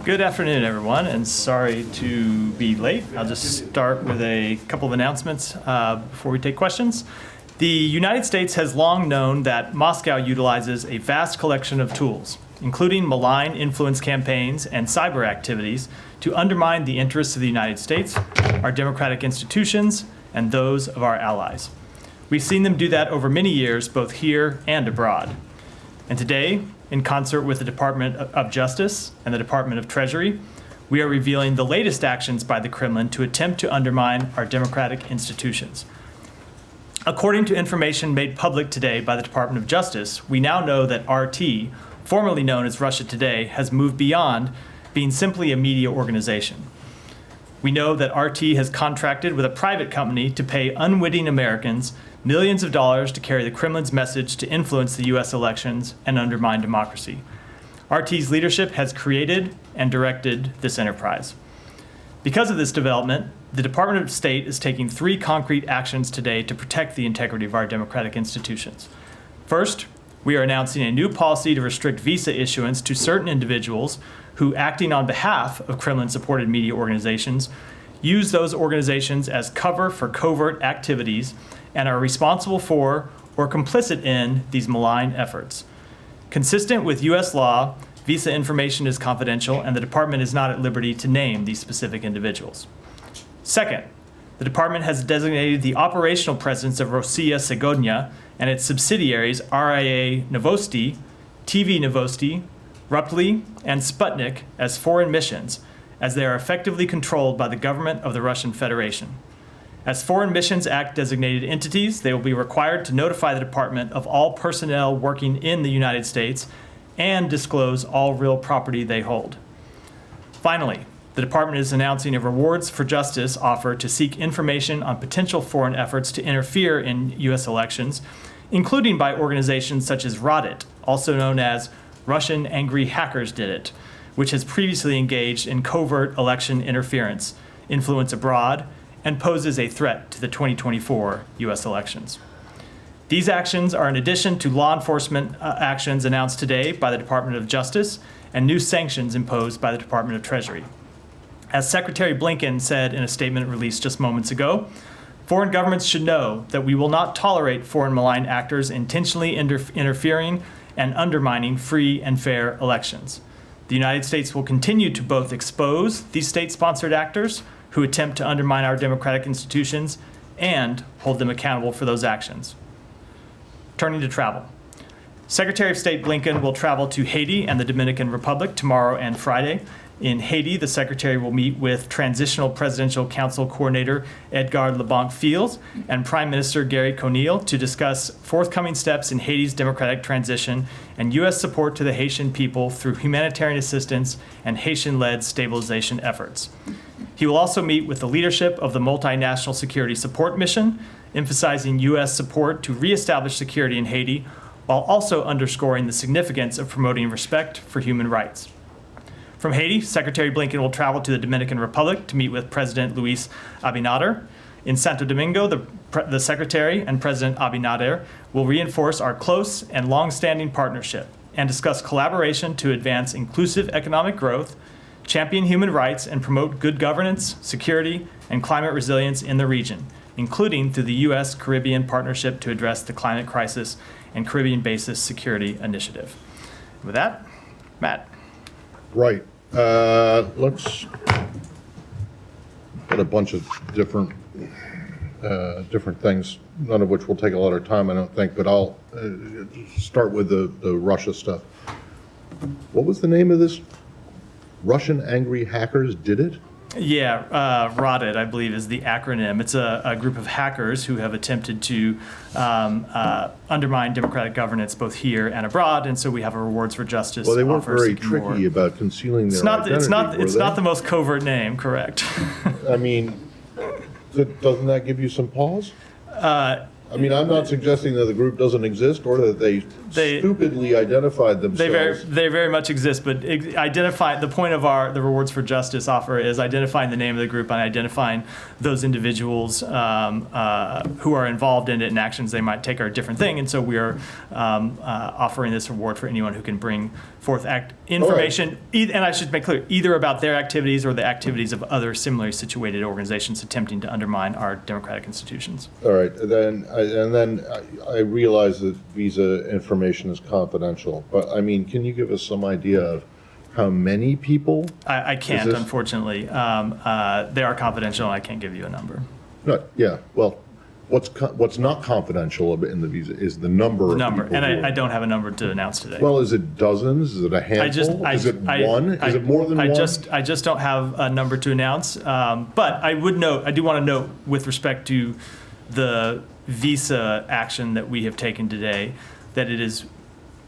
Good afternoon, everyone, and sorry to be late. I'll just start with a couple of announcements before we take questions. The United States has long known that Moscow utilizes a vast collection of tools, including malign influence campaigns and cyber activities, to undermine the interests of the United States, our democratic institutions, and those of our allies. We've seen them do that over many years, both here and abroad. And today, in concert with the Department of Justice and the Department of Treasury, we are revealing the latest actions by the Kremlin to attempt to undermine our democratic institutions. According to information made public today by the Department of Justice, we now know that RT, formerly known as Russia Today, has moved beyond being simply a media organization. We know that RT has contracted with a private company to pay unwitting Americans millions of dollars to carry the Kremlin's message to influence the U.S. elections and undermine democracy. RT's leadership has created and directed this enterprise. Because of this development, the Department of State is taking 3 concrete actions today to protect the integrity of our democratic institutions. First, we are announcing a new policy to restrict visa issuance to certain individuals who, acting on behalf of Kremlin-supported media organizations, use those organizations as cover for covert activities and are responsible for or complicit in these malign efforts. Consistent with U.S. law, visa information is confidential, and the department is not at liberty to name these specific individuals. Second, the department has designated the operational presence of Rossiya Segodnya and its subsidiaries RIA Novosti, TV Novosti, Ruptly, and Sputnik as foreign missions, as they are effectively controlled by the government of the Russian Federation. As Foreign Missions Act designated entities, they will be required to notify the department of all personnel working in the United States and disclose all real property they hold. Finally, the department is announcing a Rewards for Justice offer to seek information on potential foreign efforts to interfere in U.S. elections, including by organizations such as Rodit, also known as Russian Angry Hackers Did It, which has previously engaged in covert election interference, influence abroad, and poses a threat to the 2024 U.S. elections. These actions are in addition to law enforcement actions announced today by the Department of Justice and new sanctions imposed by the Department of Treasury. As Secretary Blinken said in a statement released just moments ago, foreign governments should know that we will not tolerate foreign malign actors intentionally interfering and undermining free and fair elections. The United States will continue to both expose these state-sponsored actors who attempt to undermine our democratic institutions and hold them accountable for those actions. Turning to travel. Secretary of State Blinken will travel to Haiti and the Dominican Republic tomorrow and Friday. In Haiti, the Secretary will meet with Transitional Presidential Council Coordinator Edgar LeBlanc Fields and Prime Minister Gary Conille to discuss forthcoming steps in Haiti's democratic transition and U.S. support to the Haitian people through humanitarian assistance and Haitian-led stabilization efforts. He will also meet with the leadership of the Multinational Security Support Mission, emphasizing U.S. support to reestablish security in Haiti, while also underscoring the significance of promoting respect for human rights. From Haiti, Secretary Blinken will travel to the Dominican Republic to meet with President Luis Abinader. In Santo Domingo, the Secretary and President Abinader will reinforce our close and long-standing partnership and discuss collaboration to advance inclusive economic growth, champion human rights, and promote good governance, security, and climate resilience in the region, including through the U.S.-Caribbean Partnership to address the climate crisis and Caribbean Basin Security Initiative. With that, Matt. Right. Let's get a bunch of different things, none of which will take a lot of time, I don't think, but I'll start with the Russia stuff. What was the name of this? Russian Angry Hackers Did It? Yeah, RODIT, I believe, is the acronym. It's a group of hackers who have attempted to undermine democratic governance both here and abroad, and so we have a Rewards for Justice. Well, they weren't very tricky about concealing their identity, It's not the most covert name, correct? I mean, doesn't that give you some pause? I mean, I'm not suggesting that the group doesn't exist or that they They- stupidly identified They themselves. very much exist, but identify the point of the Rewards for Justice offer is identifying the name of the group and identifying those individuals who are involved in it and actions they might take are a different thing. And so we are offering this reward for anyone who can bring forth information, and I should make clear, either about their activities or the activities of other similarly situated organizations attempting to undermine our democratic institutions. All right, I realize that visa information is confidential, but I mean, can you give us some idea of how many people? I can't, this- unfortunately. They are confidential, and I can't give you a number. No, yeah, well, what's not confidential in the visa is the number of Number, people. and who are- I don't have a number to announce today. Well, is it dozens? Is it a handful? Is it one? Is it more than one? I just don't have a number to announce. But I do want to note with respect to the visa action that we have taken today, that it is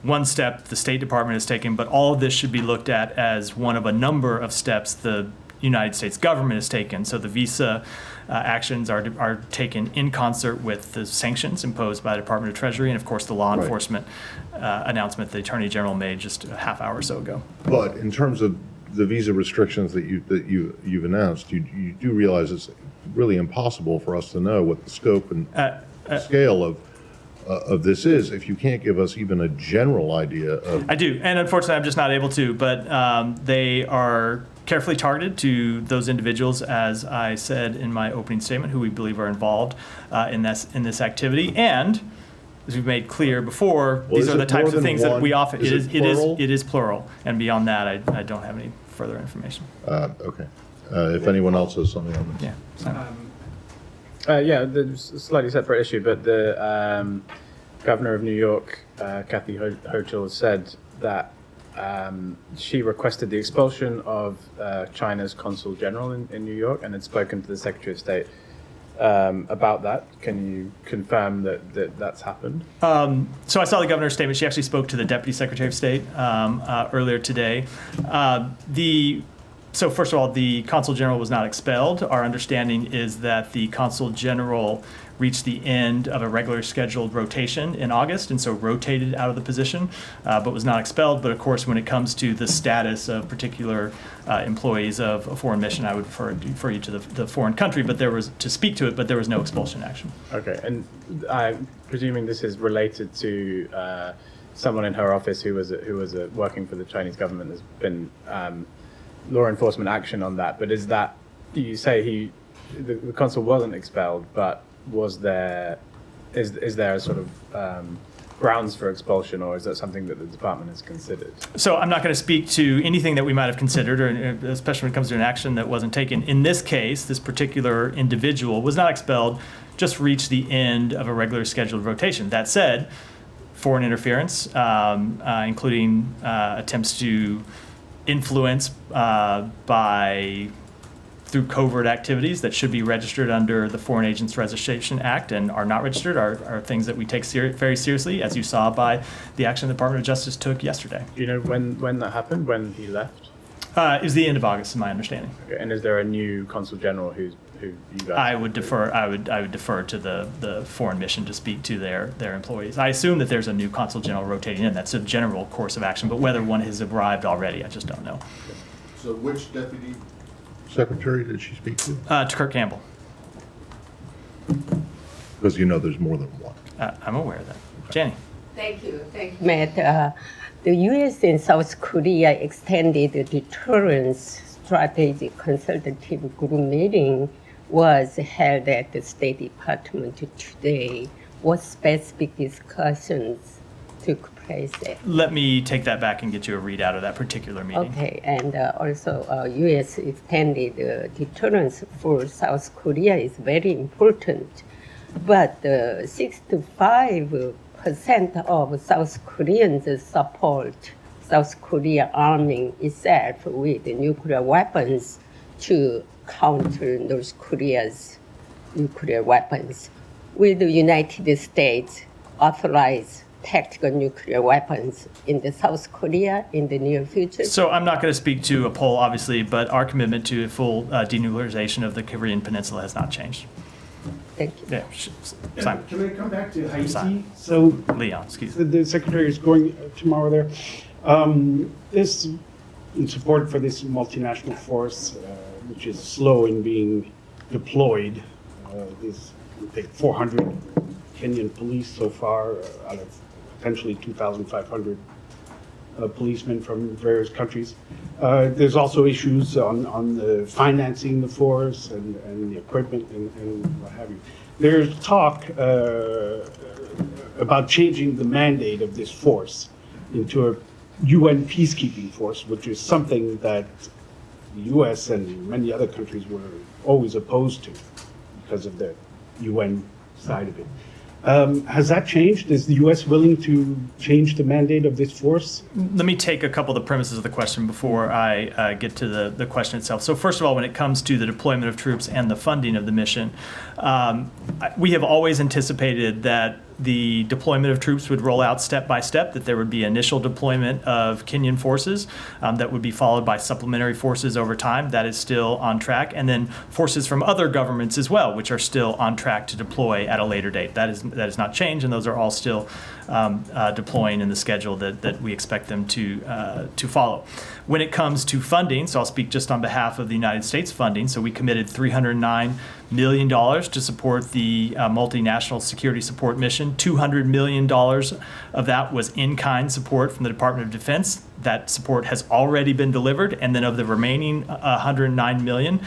one step the State Department has taken, but all of this should be looked at as one of a number of steps the United States government has taken. So the visa actions are taken in concert with the sanctions imposed by the Department of Treasury and, of course, the law Right. enforcement announcement the Attorney General made just a half hour or so ago. But in terms of the visa restrictions that you've announced, you do realize it's really impossible for us to know what the scope and scale of this is if you can't give us even a general idea of. I do, and unfortunately, I'm just not able to. But they are carefully targeted to those individuals, as I said in my opening statement, who we believe are involved in this activity. And as we've made clear before, Well, these is are the it types more of than things that we one? offer. Is it plural? It is plural, and beyond that, I don't have any further information. Okay. If anyone else has something on this. Yeah. So. Yeah, there's a slightly separate issue, but the governor of New York, Kathy Hochul, has said that she requested the expulsion of China's consul general in New York and had spoken to the Secretary of State about that. Can you confirm that that's happened? So I saw the governor's statement. She actually spoke to the Deputy Secretary of State earlier today. So first of all, the Consul General was not expelled. Our understanding is that the Consul General reached the end of a regular scheduled rotation in August, and so rotated out of the position, but was not expelled. But of course, when it comes to the status of particular employees of a foreign mission, I would refer you to the foreign country, but there was to speak to it, but there was no expulsion action. Okay, and I'm presuming this is related to someone in her office who was working for the Chinese government. There's been law enforcement action on that, but is that, you say the consul wasn't expelled, but is there a sort of grounds for expulsion, or is that something that the department has considered? So I'm not going to speak to anything that we might have considered, or especially when it comes to an action that wasn't taken. In this case, this particular individual was not expelled, just reached the end of a regular scheduled rotation. That said, foreign interference, including attempts to influence through covert activities that should be registered under the Foreign Agents Registration Act and are not registered are things that we take very seriously, as you saw by the action the Department of Justice took yesterday. Do you know when that happened, when he left? It was the end of August, in my understanding. Okay, and is there a new consul general who you guys? I would defer to the foreign mission to speak to their employees. I assume that there's a new consul general rotating in. That's a general course of action, but whether one has arrived already, I just don't know. So which deputy secretary did she speak to? To Kirk Campbell. Because there's more than one. I'm aware of that. Jenny. Thank you, Matt. The U.S. and South Korea extended the deterrence strategy consultative group meeting was held at the State Department today. What specific discussions took place there? Let me take that back and get you a readout of that particular meeting. Okay, and also U.S. extended deterrence for South Korea is very important, but 65% of South Koreans support South Korea arming itself with nuclear weapons to counter North Korea's nuclear weapons. Will the United States authorize tactical nuclear weapons in the South Korea in the near future? So I'm not going to speak to a poll, obviously, but our commitment to full denuclearization of the Korean Peninsula has not changed. Thank you. Yeah, Simon, Can I come back to Haiti? Simon. So Leon, excuse me. the secretary is going tomorrow there. This, in support for this multinational force, which is slow in being deployed, this, I think, 400 Kenyan police so far out of potentially 2,500 policemen from various countries. There's also issues on the financing the force and the equipment and what have you. There's talk about changing the mandate of this force into a UN peacekeeping force, which is something that the US and many other countries were always opposed to because of the UN side of it. Has that changed? Is the U.S. willing to change the mandate of this force? Let me take a couple of the premises of the question before I get to the question itself. So first of all, when it comes to the deployment of troops and the funding of the mission, we have always anticipated that the deployment of troops would roll out step by step, that there would be initial deployment of Kenyan forces that would be followed by supplementary forces over time. That is still on track. And then forces from other governments as well, which are still on track to deploy at a later date. That is not changed, and those are all still deploying in the schedule that we expect them to follow. When it comes to funding, so I'll speak just on behalf of the United States funding. So we committed $309 million to support the multinational security support mission. $200 million of that was in-kind support from the Department of Defense. That support has already been delivered. And then of the remaining $109 million,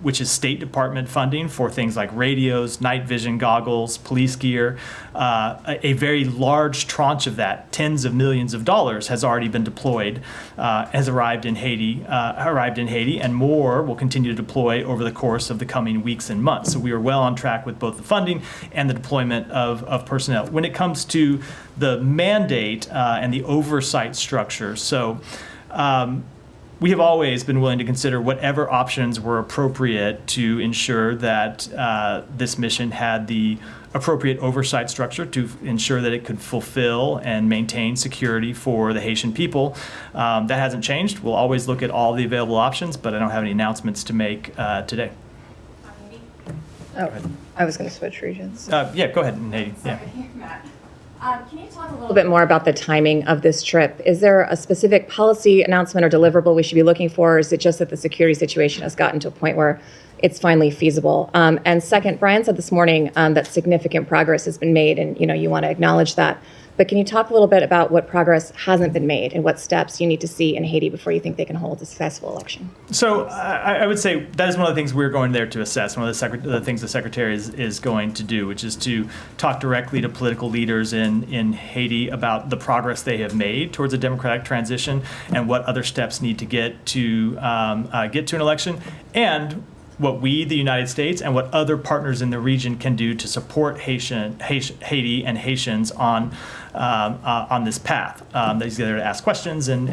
which is State Department funding for things like radios, night vision goggles, police gear, a very large tranche of that, tens of millions of dollars, has already been deployed, has arrived in Haiti, and more will continue to deploy over the course of the coming weeks and months. So we are well on track with both the funding and the deployment of personnel. When it comes to the mandate and the oversight structure, so we have always been willing to consider whatever options were appropriate to ensure that this mission had the appropriate oversight structure to ensure that it could fulfill and maintain security for the Haitian people. That hasn't changed. We'll always look at all the available options, but I don't have any announcements to make today. Oh, I was going to switch regions. Yeah, go ahead, Haiti. Yeah. Matt. Can you talk a little bit more about the timing of this trip? Is there a specific policy announcement or deliverable we should be looking for? Or is it just that the security situation has gotten to a point where it's finally feasible? And second, Brian said this morning that significant progress has been made, and you want to acknowledge that. But can you talk a little bit about what progress hasn't been made and what steps you need to see in Haiti before you think they can hold a successful election? So I would say that is one of the things we're going there to assess. One of the things the Secretary is going to do, which is to talk directly to political leaders in Haiti about the progress they have made towards a democratic transition and what other steps need to get to an election, and what we, the United States, and what other partners in the region can do to support Haiti and Haitians on this path. He's there to ask questions and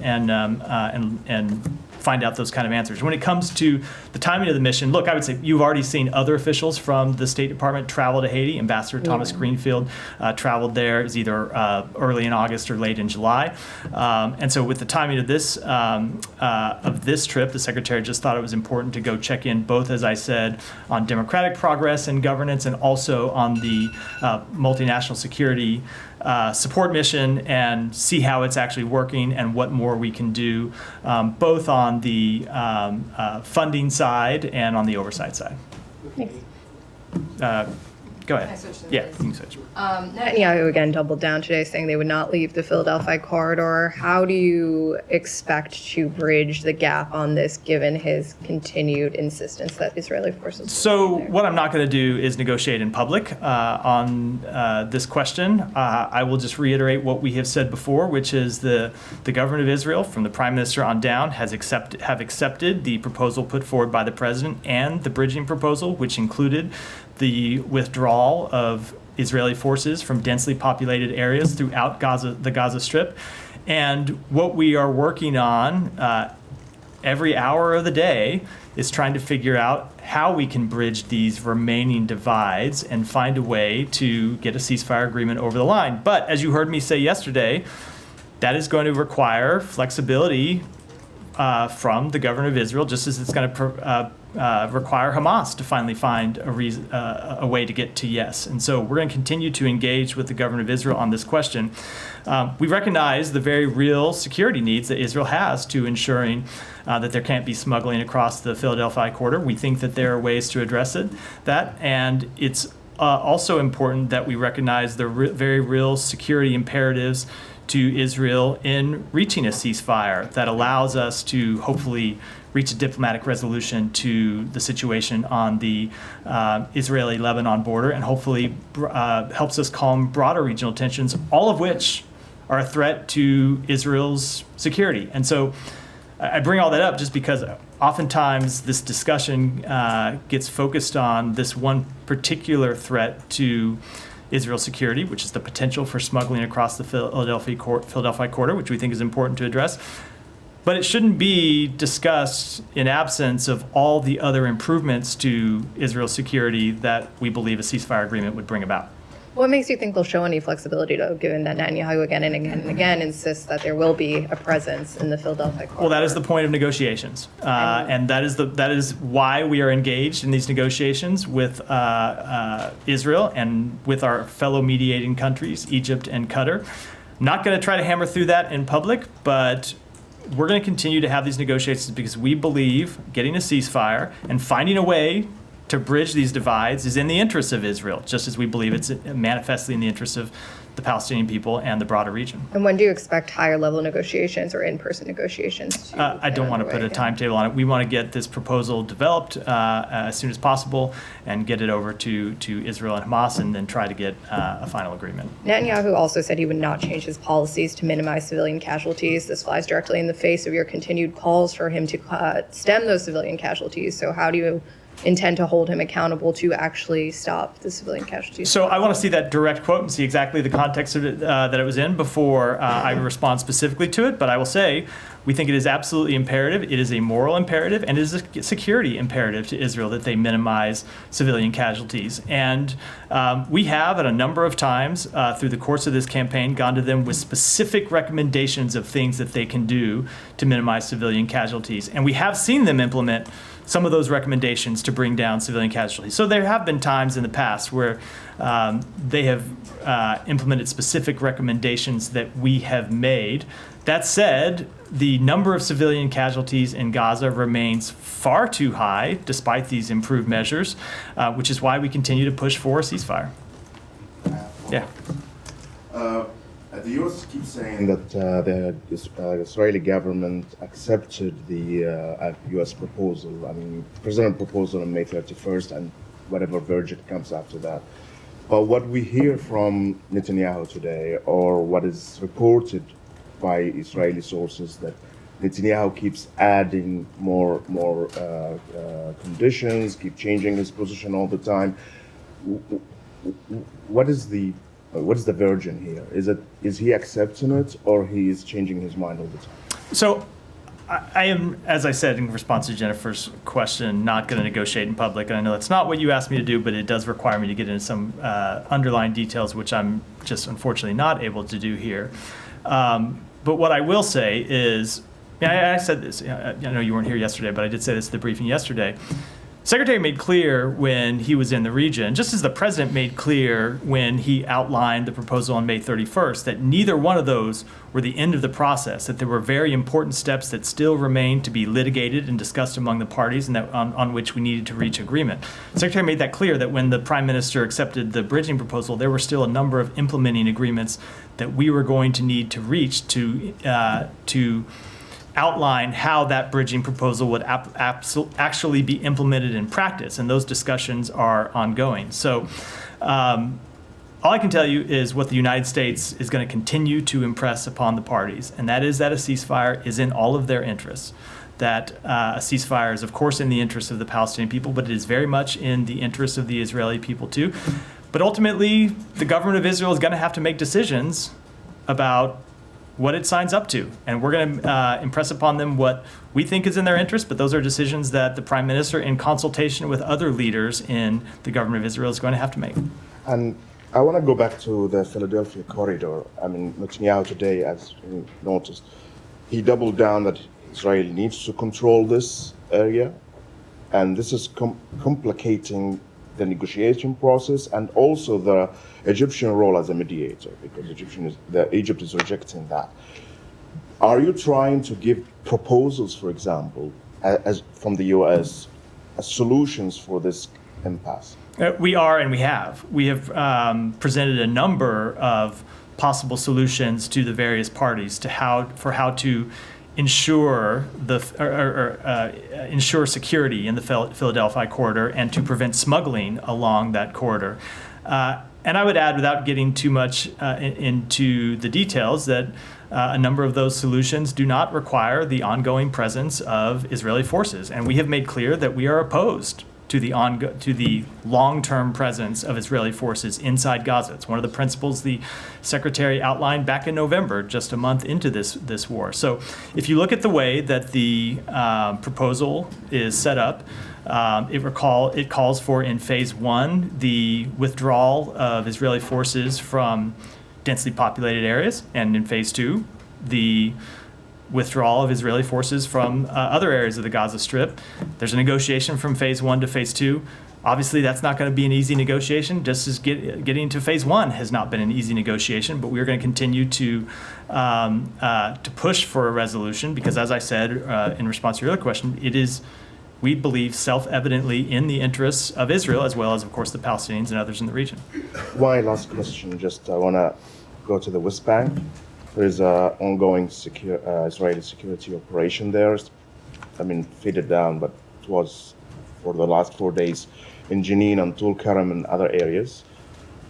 find out those kind of answers. When it comes to the timing of the mission, look, I would say you've already seen other officials from the State Department travel to Haiti. Ambassador Thomas Greenfield traveled there. It's either early in August or late in July. And so with the timing of this trip, the Secretary just thought it was important to go check in both, as I said, on democratic progress and governance, and also on the multinational security support mission, and see how it's actually working and what more we can do, both on the funding side and on the oversight side. Thanks. Go ahead. Can I switch to Yeah, this? you can switch. Netanyahu again doubled down today, saying they would not leave the Philadelphia corridor. How do you expect to bridge the gap on this, given his continued insistence that Israeli forces? So what I'm not going to do is negotiate in public on this question. I will just reiterate what we have said before, which is the government of Israel, from the Prime Minister on down, have accepted the proposal put forward by the President and the bridging proposal, which included the withdrawal of Israeli forces from densely populated areas throughout the Gaza Strip. And what we are working on every hour of the day is trying to figure out how we can bridge these remaining divides and find a way to get a ceasefire agreement over the line. But as you heard me say yesterday, that is going to require flexibility from the government of Israel, just as it's going to require Hamas to finally find a way to get to yes. And so we're going to continue to engage with the government of Israel on this question. We recognize the very real security needs that Israel has to ensuring that there can't be smuggling across the Philadelphia corridor. We think that there are ways to address that, and it's also important that we recognize the very real security imperatives to Israel in reaching a ceasefire that allows us to hopefully reach a diplomatic resolution to the situation on the Israeli-Lebanon border, and hopefully helps us calm broader regional tensions, all of which are a threat to Israel's security. And so I bring all that up just because oftentimes this discussion gets focused on this one particular threat to Israel's security, which is the potential for smuggling across the Philadelphia corridor, which we think is important to address. But it shouldn't be discussed in absence of all the other improvements to Israel's security that we believe a ceasefire agreement would bring about. What makes you think they'll show any flexibility, though, given that Netanyahu again and again and again insists that there will be a presence in the Philadelphia corridor? Well, that is the point of negotiations, and that is why we are engaged in these negotiations with Israel and with our fellow mediating countries, Egypt and Qatar. Not going to try to hammer through that in public, but we're going to continue to have these negotiations because we believe getting a ceasefire and finding a way to bridge these divides is in the interests of Israel, just as we believe it's manifestly in the interests of the Palestinian people and the broader region. And when do you expect higher level negotiations or in-person negotiations? I don't want to put a timetable on it. We want to get this proposal developed as soon as possible and get it over to Israel and Hamas, and then try to get a final agreement. Netanyahu also said he would not change his policies to minimize civilian casualties. This flies directly in the face of your continued calls for him to stem those civilian casualties. So how do you intend to hold him accountable to actually stop the civilian casualties? So I want to see that direct quote and see exactly the context of it, that it was in before I respond specifically to it. But I will say we think it is absolutely imperative. It is a moral imperative, and it is a security imperative to Israel that they minimize civilian casualties. And we have, at a number of times through the course of this campaign, gone to them with specific recommendations of things that they can do to minimize civilian casualties. And we have seen them implement some of those recommendations to bring down civilian casualties. So there have been times in the past where they have implemented specific recommendations that we have made. That said, the number of civilian casualties in Gaza remains far too high, despite these improved measures, which is why we continue to push for a ceasefire. Yeah. The U.S. keeps saying that the Israeli government accepted the U.S. proposal, President proposal on May 31st, and whatever version comes after that. But what we hear from Netanyahu today, or what is reported by Israeli sources, that Netanyahu keeps adding more conditions, keep changing his position all the time. What is the version here? Is he accepting it, or he is changing his mind all the time? So I am, as I said in response to Jennifer's question, not going to negotiate in public. And I know that's not what you asked me to do, but it does require me to get into some underlying details, which I'm just unfortunately not able to do here. But what I will say is, I said this, I know you weren't here yesterday, but I did say this at the briefing yesterday. Secretary made clear when he was in the region, just as the president made clear when he outlined the proposal on May 31st, that neither one of those were the end of the process, that there were very important steps that still remained to be litigated and discussed among the parties, and that on which we needed to reach agreement. The Secretary made that clear, that when the Prime Minister accepted the bridging proposal, there were still a number of implementing agreements that we were going to need to reach to outline how that bridging proposal would actually be implemented in practice, and those discussions are ongoing. So all I can tell you is what the United States is going to continue to impress upon the parties, and that is that a ceasefire is in all of their interests. That a ceasefire is, of course, in the interest of the Palestinian people, but it is very much in the interest of the Israeli people too. But ultimately, the government of Israel is going to have to make decisions about what it signs up to. And we're going to impress upon them what we think is in their interest, but those are decisions that the Prime Minister, in consultation with other leaders in the government of Israel, is going to have to make. And I want to go back to the Philadelphia corridor. Netanyahu today, as you noticed, he doubled down that Israel needs to control this area. and this is complicating the negotiation process and also the Egyptian role as a mediator, because Egypt is rejecting that. Are you trying to give proposals, for example, as from the U.S., as solutions for this impasse? We are, and we have. We have presented a number of possible solutions to the various parties to how to ensure ensure security in the Philadelphia corridor and to prevent smuggling along that corridor. And I would add, without getting too much into the details, that a number of those solutions do not require the ongoing presence of Israeli forces. And we have made clear that we are opposed to the long-term presence of Israeli forces inside Gaza. It's one of the principles the Secretary outlined back in November, just a month into this war. So if you look at the way that the proposal is set up, it calls for, in phase one, the withdrawal of Israeli forces from densely populated areas, and in phase two, the withdrawal of Israeli forces from other areas of the Gaza Strip. There's a negotiation from phase one to phase two. Obviously, that's not going to be an easy negotiation, just as getting to phase one has not been an easy negotiation, but we're going to continue to push for a resolution because, as I said in response to your other question, it is, we believe, self-evidently in the interests of Israel, as well as, of course, the Palestinians and others in the region. One last question, just I want to go to the West Bank. There is an ongoing Israeli security operation there. I mean, faded down, but it was for the last 4 days in Jenin and Tul Karam and other areas.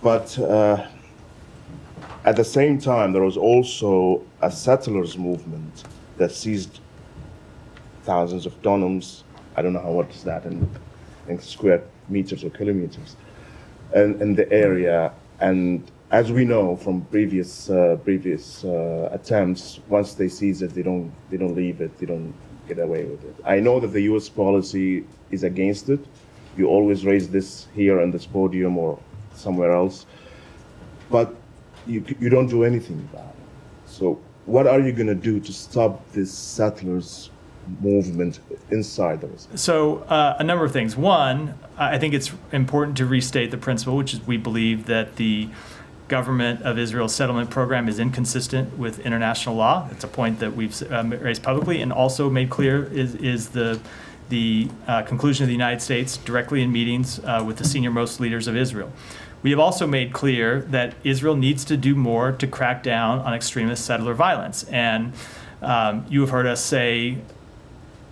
But at the same time, there was also a settlers movement that seized thousands of dunams. I don't know what is that in square meters or kilometers in the area. And as we know from previous attempts, once they seize it, they don't leave it. They don't get away with it. I know that the U.S. policy is against it. You always raise this here on this podium or somewhere else, but you don't do anything about it. So what are you going to do to stop this settlers movement inside those? So a number of things. One, I think it's important to restate the principle, which is we believe that the government of Israel's settlement program is inconsistent with international law. It's a point that we've raised publicly and also made clear is the conclusion of the United States directly in meetings with the senior-most leaders of Israel. We have also made clear that Israel needs to do more to crack down on extremist settler violence. And you have heard us say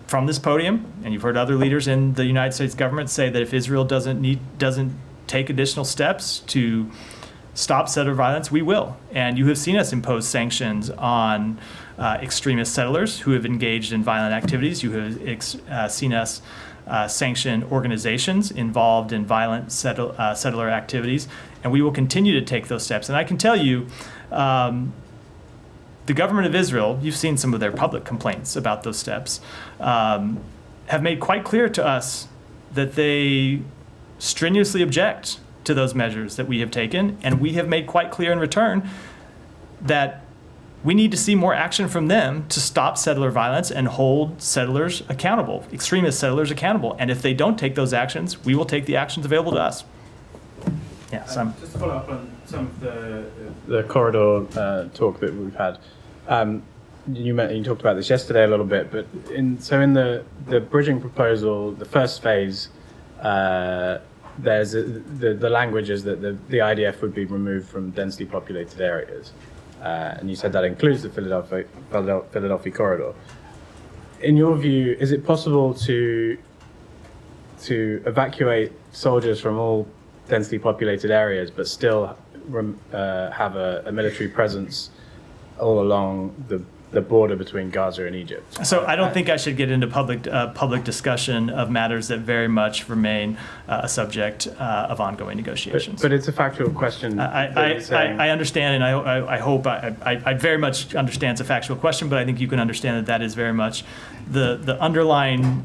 from this podium, and you've heard other leaders in the United States government say that if Israel doesn't take additional steps to stop settler violence, we will. And you have seen us impose sanctions on extremist settlers who have engaged in violent activities. You have seen us sanction organizations involved in violent settler activities, and we will continue to take those steps. And I can tell you, the government of Israel, you've seen some of their public complaints about those steps, have made quite clear to us that they strenuously object to those measures that we have taken, and we have made quite clear in return that we need to see more action from them to stop settler violence and hold settlers accountable, extremist settlers accountable. And if they don't take those actions, we will take the actions available to us. Yeah, so just to follow up on some of the corridor talk that we've had. You talked about this yesterday a little bit, but in the bridging proposal, the first phase, there's the language is that the IDF would be removed from densely populated areas, and you said that includes the Philadelphia corridor. In your view, is it possible to evacuate soldiers from all densely populated areas, but still have a military presence all along the border between Gaza and Egypt? So I don't think I should get into public discussion of matters that very much remain a subject of ongoing negotiations. But it's a factual question. I understand, and I hope I very much understand it's a factual question, but I think you can understand that is very much the underlying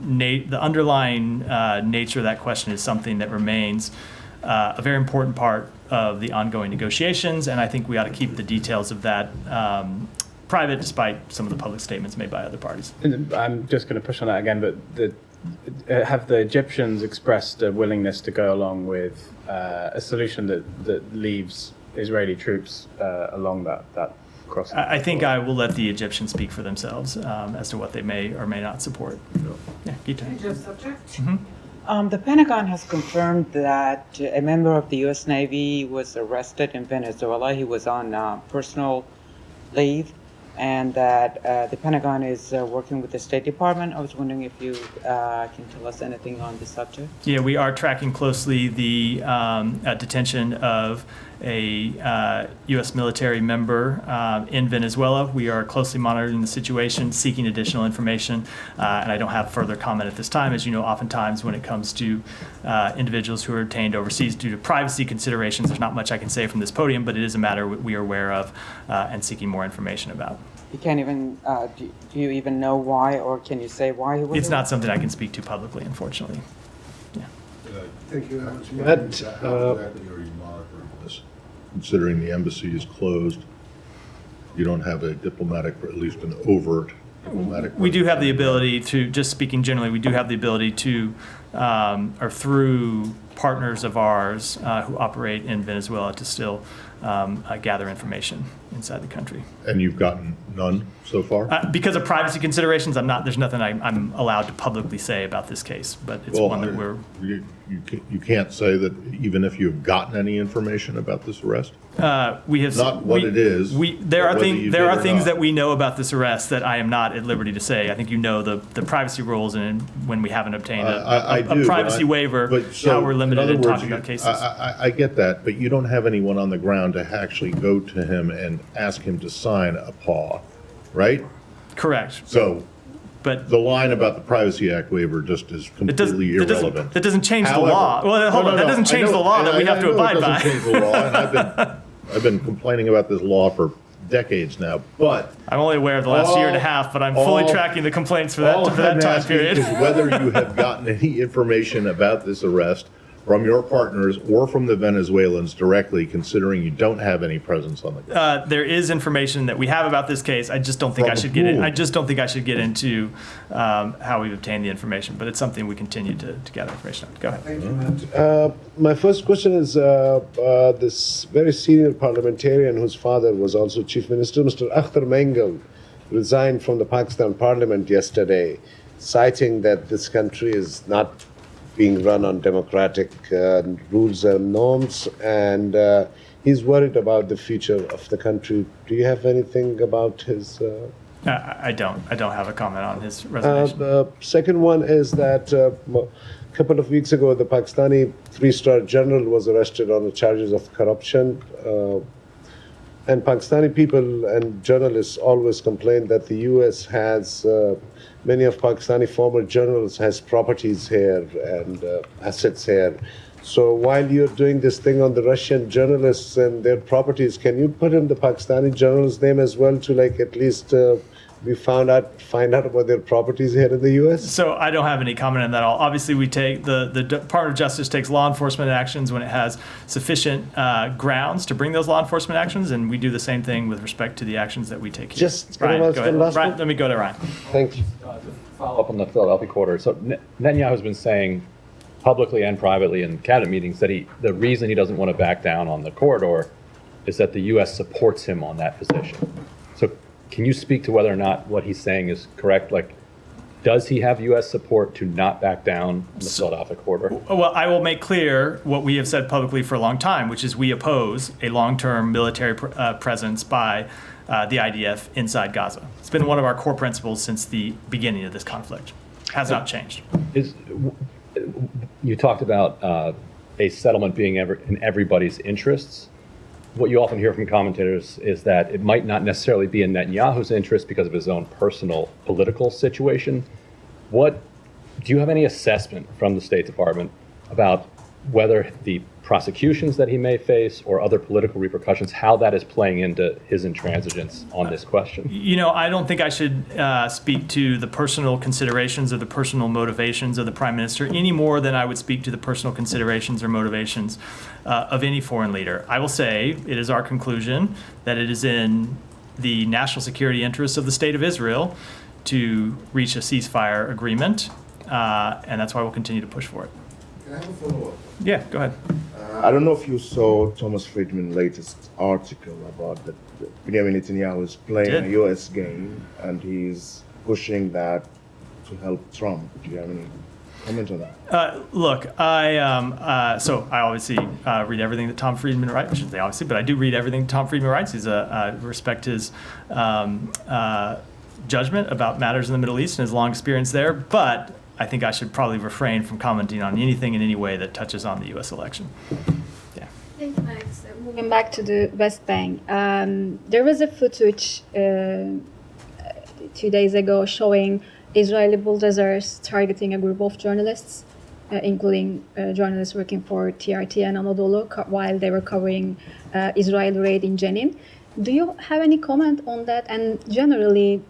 nature of that question is something that remains a very important part of the ongoing negotiations, and I think we ought to keep the details of that private, despite some of the public statements made by other parties. I'm just going to push on that again, but have the Egyptians expressed a willingness to go along with a solution that leaves Israeli troops along that crossing? I think I will let the Egyptians speak for themselves as to what they may or may not support. Yeah, Gita. Change of subject. The Pentagon has confirmed that a member of the U.S. Navy was arrested in Venezuela. He was on personal leave, and that the Pentagon is working with the State Department. I was wondering if you can tell us anything on the subject. Yeah, we are tracking closely the detention of a U.S. military member in Venezuela. We are closely monitoring the situation, seeking additional information, and I don't have further comment at this time. As you know, oftentimes when it comes to individuals who are detained overseas due to privacy considerations, there's not much I can say from this podium, but it is a matter we are aware of and seeking more information about. You can't even, do you even know why, or can you say why he was It's not something I can speak to publicly, unfortunately. Yeah. Thank you. Matt, how exactly are you monitoring this? Considering the embassy is closed, you don't have a diplomatic, or at least an overt diplomatic. We do have the ability to, just speaking generally, we do have the ability to, or through partners of ours who operate in Venezuela to still gather information inside the country. And you've gotten none so far? Because of privacy considerations, there's nothing I'm allowed to publicly say about this case, but it's Well, one that we're. You can't say that even if you've gotten any information about this arrest? We have Not what it is, There but are whether you there did are or things not. that we know about this arrest that I am not at liberty to say. I think you know the privacy rules, and when we haven't obtained I do, a but privacy waiver, but so, how we're limited other in words, talking about cases. I get that, but you don't have anyone on the ground to actually go to him and ask him to sign a PAW, right? Correct, So but the line about the Privacy Act waiver just is it doesn't. completely irrelevant. That doesn't change the However- law. Well, hold No, on. no, That doesn't I change know- the law that we and have I to know it abide doesn't by. change the law, and I've been complaining about this law for decades now, but I'm only aware of the last year and a half, but I'm fully all- tracking the complaints for all that I'm time asking period. is whether you have gotten any information about this arrest from your partners or from the Venezuelans directly, considering you don't have any presence on the ground. There is information that we have about this case. I just don't think I From should get in. whom? I just don't think I should get into how we've obtained the information, but it's something we continue to gather information on. Go ahead. My first question is this very senior parliamentarian whose father was also chief minister, Mr. Akhtar Mengal, resigned from the Pakistan parliament yesterday, citing that this country is not being run on democratic rules and norms, and he's worried about the future of the country. Do you have anything about his? I don't have a comment on his resignation. The second one is that a couple of weeks ago, the Pakistani three-star general was arrested on the charges of corruption. And Pakistani people and journalists always complain that the U.S. has, many of Pakistani former generals has properties here and assets here. So while you're doing this thing on the Russian journalists and their properties, can you put in the Pakistani general's name as well to like at least we find out about their properties here in the U.S.? So I don't have any comment on that at all. Obviously, we take the Department of Justice takes law enforcement actions when it has sufficient grounds to bring those law enforcement actions, and we do the same thing with respect to the actions that we take here. Just can I Ryan, ask go one ahead. last Ryan, one? let me go to Ryan. Thank you. Follow up on the Philadelphia corridor. So Netanyahu's been saying publicly and privately in cabinet meetings that the reason he doesn't want to back down on the corridor is that the U.S. supports him on that position. So can you speak to whether or not what he's saying is correct? Like, does he have U.S. support to not back down on the Philadelphia corridor? Well, I will make clear what we have said publicly for a long time, which is we oppose a long-term military presence by the IDF inside Gaza. It's been one of our core principles since the beginning of this conflict. Has not changed. You talked about a settlement being in everybody's interests. What you often hear from commentators is that it might not necessarily be in Netanyahu's interest because of his own personal political situation. Do you have any assessment from the State Department about whether the prosecutions that he may face or other political repercussions, how that is playing into his intransigence on this question? You know, I don't think I should speak to the personal considerations or the personal motivations of the Prime Minister any more than I would speak to the personal considerations or motivations of any foreign leader. I will say it is our conclusion that it is in the national security interests of the State of Israel to reach a ceasefire agreement and that's why we'll continue to push for it. Can I have a follow-up? Yeah, go ahead. I don't know if you saw Thomas Friedman's latest article about that Benjamin Netanyahu is playing Did. a U.S. game and he's pushing that to help Trump. Do you have any comment on that? Look, so I obviously read everything that Tom Friedman writes. I shouldn't say obviously, but I do read everything Tom Friedman writes. I respect his judgment about matters in the Middle East and his long experience there. But I think I should probably refrain from commenting on anything in any way that touches on the U.S. election. Yeah. Thanks. Moving back to the West Bank, there was a footage 2 days ago showing Israeli bulldozers targeting a group of journalists, including journalists working for TRT and Anadolu, while they were covering Israeli raid in Jenin. Do you have any comment on that? And generally,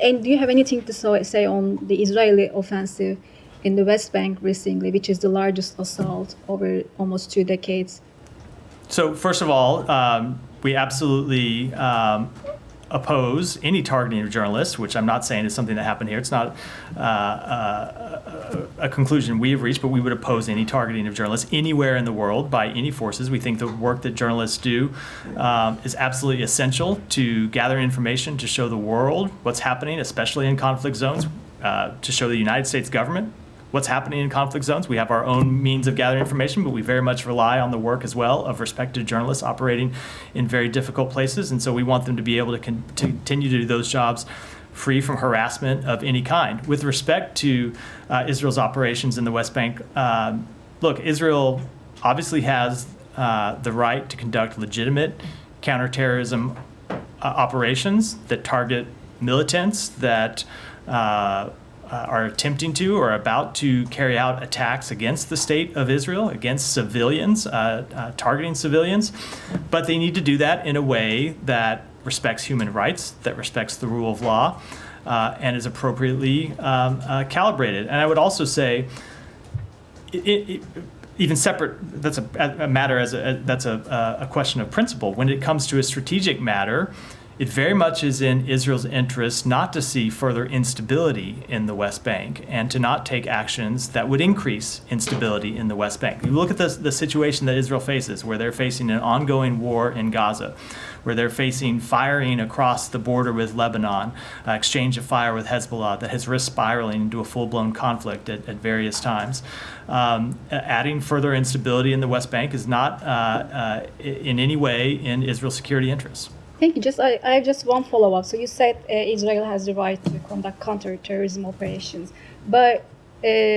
and do you have anything to say on the Israeli offensive in the West Bank recently, which is the largest assault over almost 2 decades? So first of all, we absolutely oppose any targeting of journalists, which I'm not saying is something that happened here. It's not a conclusion we have reached, but we would oppose any targeting of journalists anywhere in the world by any forces. We think the work that journalists do is absolutely essential to gather information to show the world what's happening, especially in conflict zones, to show the United States government what's happening in conflict zones. We have our own means of gathering information, but we very much rely on the work as well of respected journalists operating in very difficult places. And so we want them to be able to continue to do those jobs free from harassment of any kind. With respect to Israel's operations in the West Bank, look, Israel obviously has the right to conduct legitimate counterterrorism operations that target militants that are attempting to or about to carry out attacks against the state of Israel, against civilians, targeting civilians. But they need to do that in a way that respects human rights, that respects the rule of law, and is appropriately calibrated. And I would also say, even separate, that's a matter that's a question of principle. When it comes to a strategic matter, it very much is in Israel's interest not to see further instability in the West Bank and to not take actions that would increase instability in the West Bank. You look at the situation that Israel faces, where they're facing an ongoing war in Gaza, where they're facing firing across the border with Lebanon, exchange of fire with Hezbollah that has risked spiraling into a full-blown conflict at various times. Adding further instability in the West Bank is not in any way in Israel's security interests. Thank you. I have just one follow-up. So you said Israel has the right to conduct counterterrorism operations, but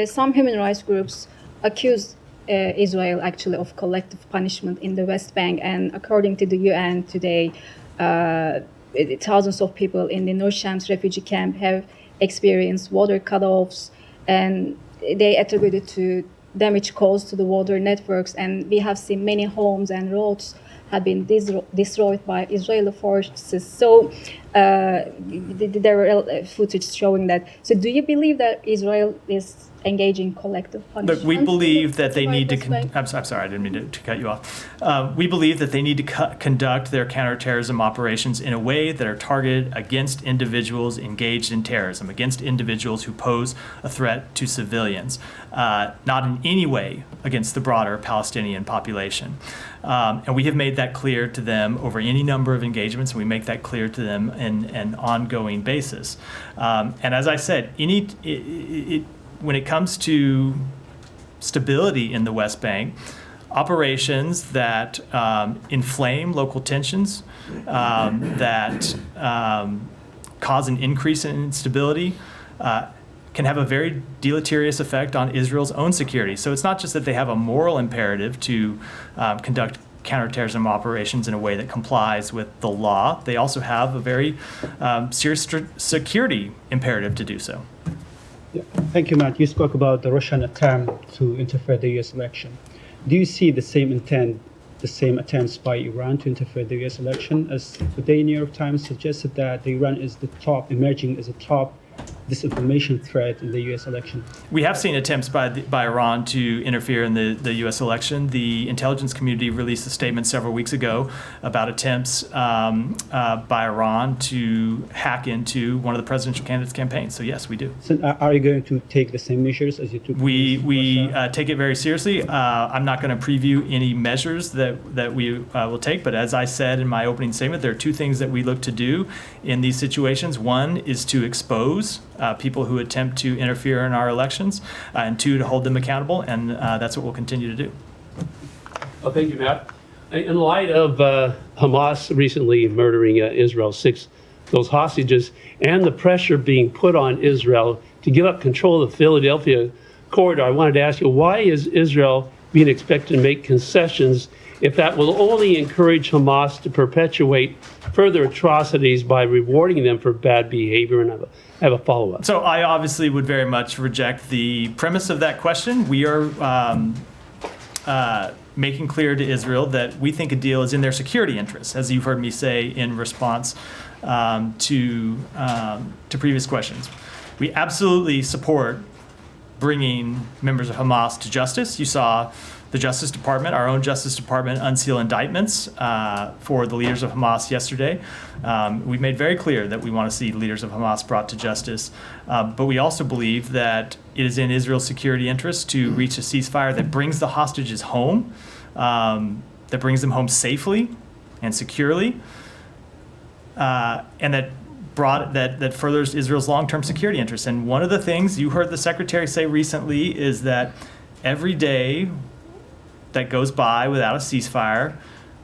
some human rights groups accuse Israel actually of collective punishment in the West Bank. And according to the UN today, thousands of people in the North Shams refugee camp have experienced water cutoffs, and they attribute it to damage caused to the water networks. And we have seen many homes and roads have been destroyed by Israeli forces. So there were footage showing that. So do you believe that Israel is engaging collective punishment? Look, we believe that they need to. I'm sorry, I didn't mean to cut you off. We believe that they need to conduct their counterterrorism operations in a way that are targeted against individuals engaged in terrorism, against individuals who pose a threat to civilians, not in any way against the broader Palestinian population. And we have made that clear to them over any number of engagements, and we make that clear to them in an ongoing basis. And as I said, when it comes to stability in the West Bank, operations that inflame local tensions, that cause an increase in instability, can have a very deleterious effect on Israel's own security. So it's not just that they have a moral imperative to conduct counterterrorism operations in a way that complies with the law. They also have a very serious security imperative to do so. Yeah. Thank you, Matt. You spoke about the Russian attempt to interfere the U.S. election. Do you see the same intent, the same attempts by Iran to interfere the U.S. election? As today, New York Times suggested that Iran is emerging as a top disinformation threat in the U.S. election? We have seen attempts by Iran to interfere in the U.S. election. The intelligence community released a statement several weeks ago about attempts by Iran to hack into one of the presidential candidates' campaigns. So yes, we do. So are you going to take the same measures as you took? We take it very seriously. I'm not going to preview any measures that we will take, but as I said in my opening statement, there are two things that we look to do in these situations. One is to expose people who attempt to interfere in our elections, and two, to hold them accountable, and that's what we'll continue to do. Well, thank you, Matt. In light of Hamas recently murdering Israel's 6 those hostages and the pressure being put on Israel to give up control of the Philadelphia corridor, I wanted to ask you, why is Israel being expected to make concessions if that will only encourage Hamas to perpetuate further atrocities by rewarding them for bad behavior? And I have a follow-up. So I obviously would very much reject the premise of that question. We are making clear to Israel that we think a deal is in their security interests, as you've heard me say in response to previous questions. We absolutely support bringing members of Hamas to justice. You saw the Justice Department, our own Justice Department, unseal indictments for the leaders of Hamas yesterday. We've made very clear that we want to see leaders of Hamas brought to justice. But we also believe that it is in Israel's security interest to reach a ceasefire that brings the hostages home, that brings them home safely and securely, and that furthers Israel's long-term security interests. And one of the things you heard the Secretary say recently is that every day that goes by without a ceasefire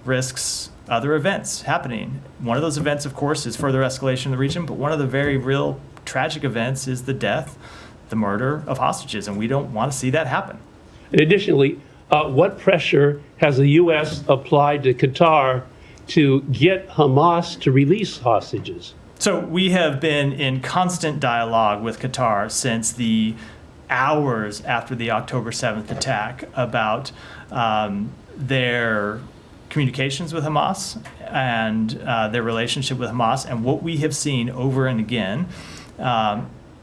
risks other events happening. One of those events, of course, is further escalation in the region, but one of the very real tragic events is the death, the murder of hostages, and we don't want to see that happen. And additionally, what pressure has the U.S. applied to Qatar to get Hamas to release hostages? So we have been in constant dialogue with Qatar since the hours after the October 7th attack about their communications with Hamas and their relationship with Hamas. And what we have seen over and again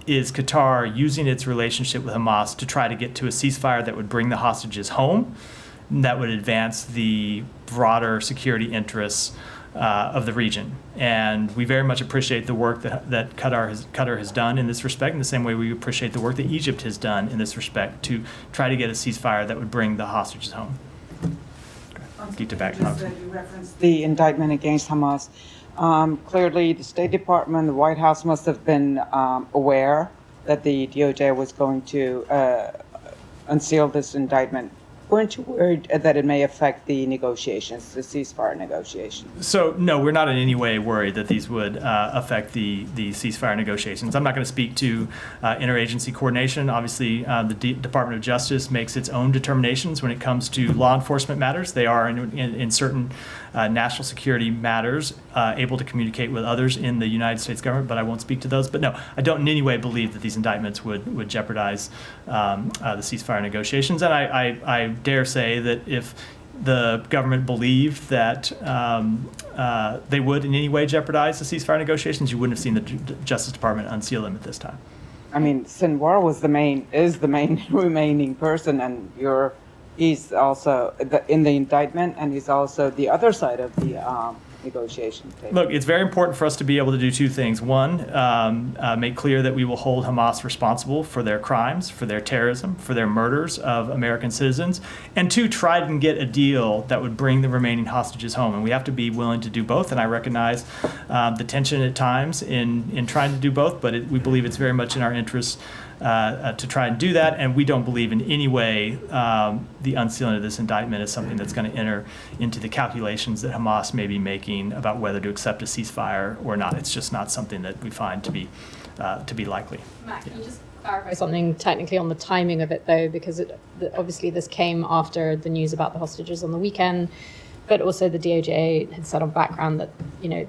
is Qatar using its relationship with Hamas to try to get to a ceasefire that would bring the hostages home, that would advance the broader security interests of the region. And we very much appreciate the work that Qatar has done in this respect, in the same way we appreciate the work that Egypt has done in this respect to try to get a ceasefire that would bring the hostages home. You referenced the indictment against Hamas. Clearly, the State Department, the White House must have been aware that the DOJ was going to unseal this indictment. Weren't you worried that it may affect the negotiations, the ceasefire negotiations? So, no, we're not in any way worried that these would affect the ceasefire negotiations. I'm not going to speak to interagency coordination. Obviously, the Department of Justice makes its own determinations when it comes to law enforcement matters. They are, in certain national security matters, able to communicate with others in the United States government, but I won't speak to those. But no, I don't in any way believe that these indictments would jeopardize the ceasefire negotiations. And I dare say that if the government believed that they would in any way jeopardize the ceasefire negotiations, you wouldn't have seen the Justice Department unseal them at this time. I mean, Sinwar is the main remaining person, and he's also in the indictment, and he's also the other side of the negotiation table. Look, it's very important for us to be able to do two things. One, make clear that we will hold Hamas responsible for their crimes, for their terrorism, for their murders of American citizens. And two, try and get a deal that would bring the remaining hostages home. And we have to be willing to do both. And I recognize the tension at times in trying to do both, but we believe it's very much in our interest to try and do that, and we don't believe in any way the unsealing of this indictment is something that's going to enter into the calculations that Hamas may be making about whether to accept a ceasefire or not. It's just not something that we find to be likely. Matt, can you just clarify something technically on the timing of it, though, because obviously this came after the news about the hostages on the weekend, but also the DOJ had said on background that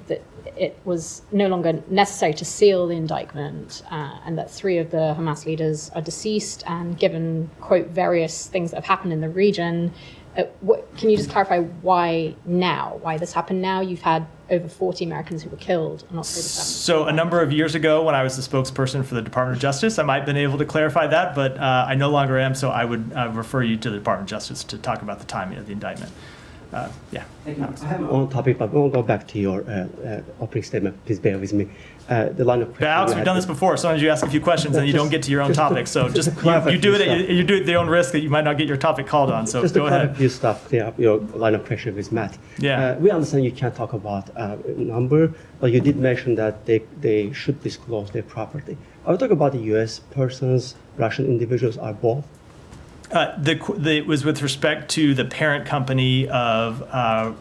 that it was no longer necessary to seal the indictment, and that 3 of the Hamas leaders are deceased, and given, quote, various things that have happened in the region, Can you just clarify why now? Why this happened now? You've had over 40 Americans who were killed on October 7th. So a number of years ago, when I was the spokesperson for the Department of Justice, I might have been able to clarify that, but I no longer am, so I would refer you to the Department of Justice to talk about the timing of the indictment. Yeah. Thank you. I have one topic, but we'll go back to your opening statement. Please bear with me. The line of Yeah, Alex, we've done this before. Sometimes you ask a few questions and you don't get to your own topic. So just you do it at your own risk that you might not get your topic called on. So just go to ahead. a few stuff, clear up your line of question with Matt. Yeah. We understand you can't talk about number, but you did mention that they should disclose their property. Are we talking about the U.S. persons, Russian individuals, or both? It was with respect to the parent company of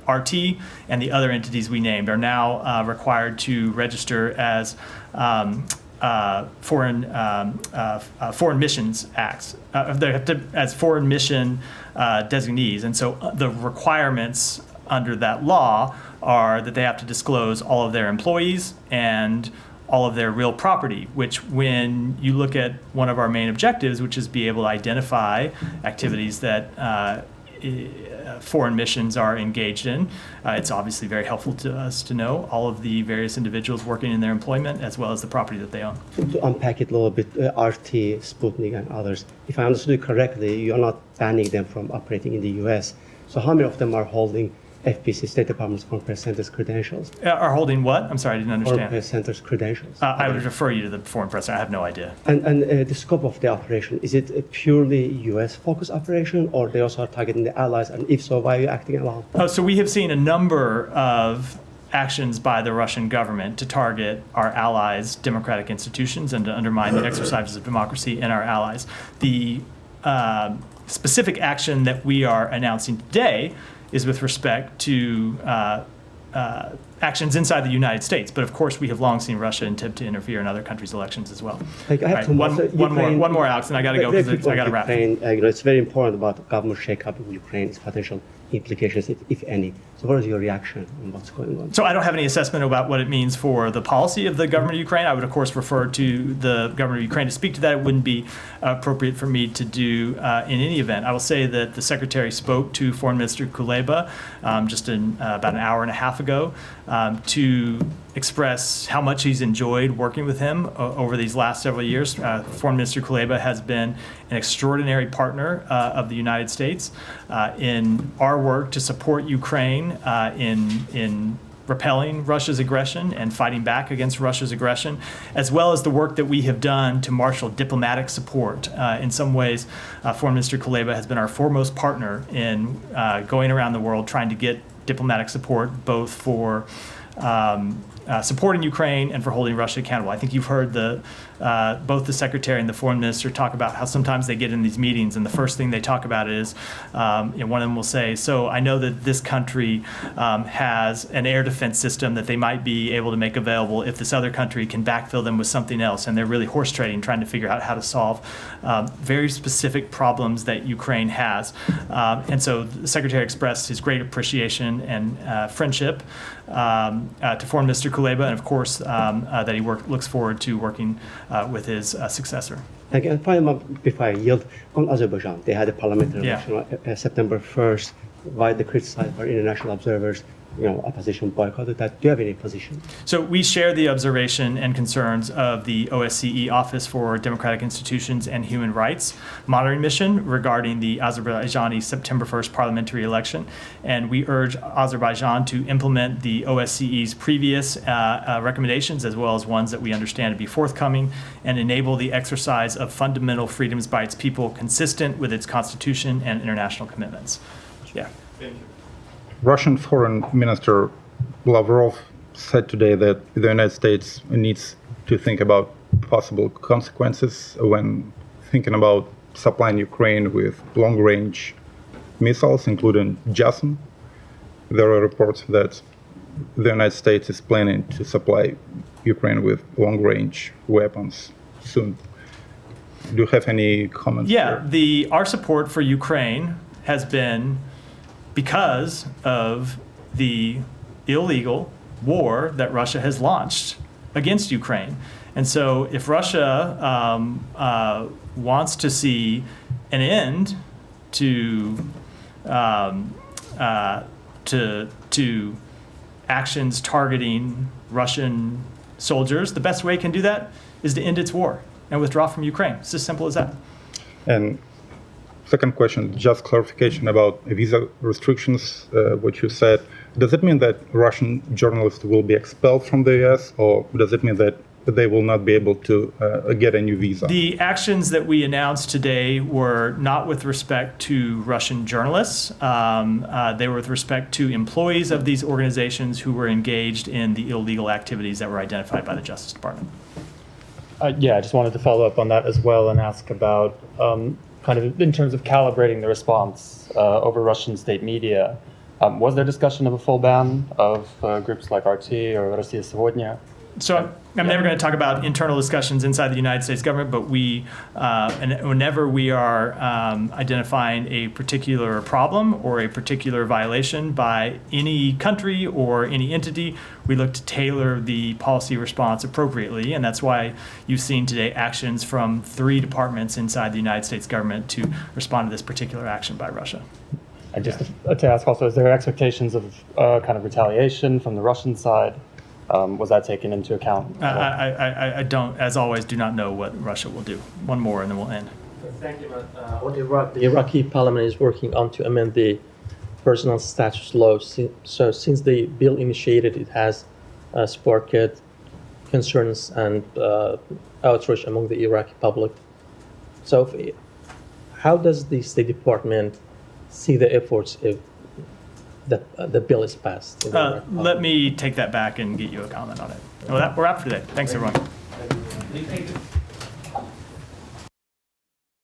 RT, and the other entities we named are now required to register as foreign missions acts. They have to as foreign mission designees, and so the requirements under that law are that they have to disclose all of their employees and all of their real property, which when you look at one of our main objectives, which is be able to identify activities that foreign missions are engaged in, it's obviously very helpful to us to know all of the various individuals working in their employment as well as the property that they own. To unpack it a little bit, RT, Sputnik, and others, if I understood you correctly, you're not banning them from operating in the U.S. So how many of them are holding FPC, State Department's Foreign Press Center's credentials? Are holding what? I'm sorry, I didn't understand. Foreign Press Center's credentials. I would refer you to the Foreign Press Center. I have no idea. And the scope of the operation, is it a purely U.S.-focused operation, or they also are targeting the allies? And if so, why are you acting alone? So we have seen a number of actions by the Russian government to target our allies' democratic institutions and to undermine the exercises of democracy in our allies. The specific action that we are announcing today is with respect to actions inside the United States. But of course, we have long seen Russia attempt to interfere in other countries' elections as well. Like, I have All right, one more, Alex, and I got to go because I got to wrap. It's very important about government shakeup in Ukraine, its potential implications, if any. So what is your reaction on what's going on? So I don't have any assessment about what it means for the policy of the government of Ukraine. I would, of course, refer to the government of Ukraine to speak to that. It wouldn't be appropriate for me to do in any event. I will say that the Secretary spoke to Foreign Minister Kuleba just about an hour and a half ago to express how much he's enjoyed working with him over these last several years. Foreign Minister Kuleba has been an extraordinary partner of the United States in our work to support Ukraine in repelling Russia's aggression and fighting back against Russia's aggression, as well as the work that we have done to marshal diplomatic support. In some ways, Foreign Minister Kuleba has been our foremost partner in going around the world trying to get diplomatic support, both for supporting Ukraine and for holding Russia accountable. I think you've heard both the Secretary and the Foreign Minister talk about how sometimes they get in these meetings and the first thing they talk about is, one of them will say, so I know that this country has an air defense system that they might be able to make available if this other country can backfill them with something else. And they're really horse trading, trying to figure out how to solve very specific problems that Ukraine has. And so the Secretary expressed his great appreciation and friendship to Foreign Minister Kuleba, and of course that he looks forward to working with his successor. Thank you. And finally, before I yield, on Azerbaijan, they had a parliamentary election on September 1st, widely criticized by international observers. Opposition boycotted that. Do you have any position? So we share the observation and concerns of the OSCE Office for Democratic Institutions and Human Rights monitoring mission regarding the Azerbaijani September 1st parliamentary election. And we urge Azerbaijan to implement the OSCE's previous recommendations, as well as ones that we understand to be forthcoming, and enable the exercise of fundamental freedoms by its people consistent with its constitution and international commitments. Yeah. Thank you. Russian Foreign Minister Lavrov said today that the United States needs to think about possible consequences when thinking about supplying Ukraine with long-range missiles, including JASM. There are reports that the United States is planning to supply Ukraine with long-range weapons soon. Do you have any comments? Yeah, our support for Ukraine has been because of the illegal war that Russia has launched against Ukraine. And so if Russia wants to see an end to to actions targeting Russian soldiers, the best way it can do that is to end its war and withdraw from Ukraine. It's as simple as that. And second question, just clarification about visa restrictions, what you said. Does it mean that Russian journalists will be expelled from the US, or does it mean that they will not be able to get a new visa? The actions that we announced today were not with respect to Russian journalists. They were with respect to employees of these organizations who were engaged in the illegal activities that were identified by the Justice Department. Yeah, I just wanted to follow up on that as well and ask about kind of in terms of calibrating the response over Russian state media. Was there discussion of a full ban of groups like RT or Россия сегодня? So I'm never going to talk about internal discussions inside the United States government, but and whenever we are identifying a particular problem or a particular violation by any country or any entity, we look to tailor the policy response appropriately. And that's why you've seen today actions from 3 departments inside the United States government to respond to this particular action by Russia. And just to ask also, is there expectations of kind of retaliation from the Russian side? Was that taken into account? I don't, as always, do not know what Russia will do. One more and then we'll end. Thank you. On Iraq, the Iraqi parliament is working on to amend the personal status law. So since the bill initiated, it has sparked concerns and outrage among the Iraqi public. So how does the State Department see the efforts if the bill is passed? Let me take that back and get you a comment on it. Well, we're out for today. Thanks, everyone.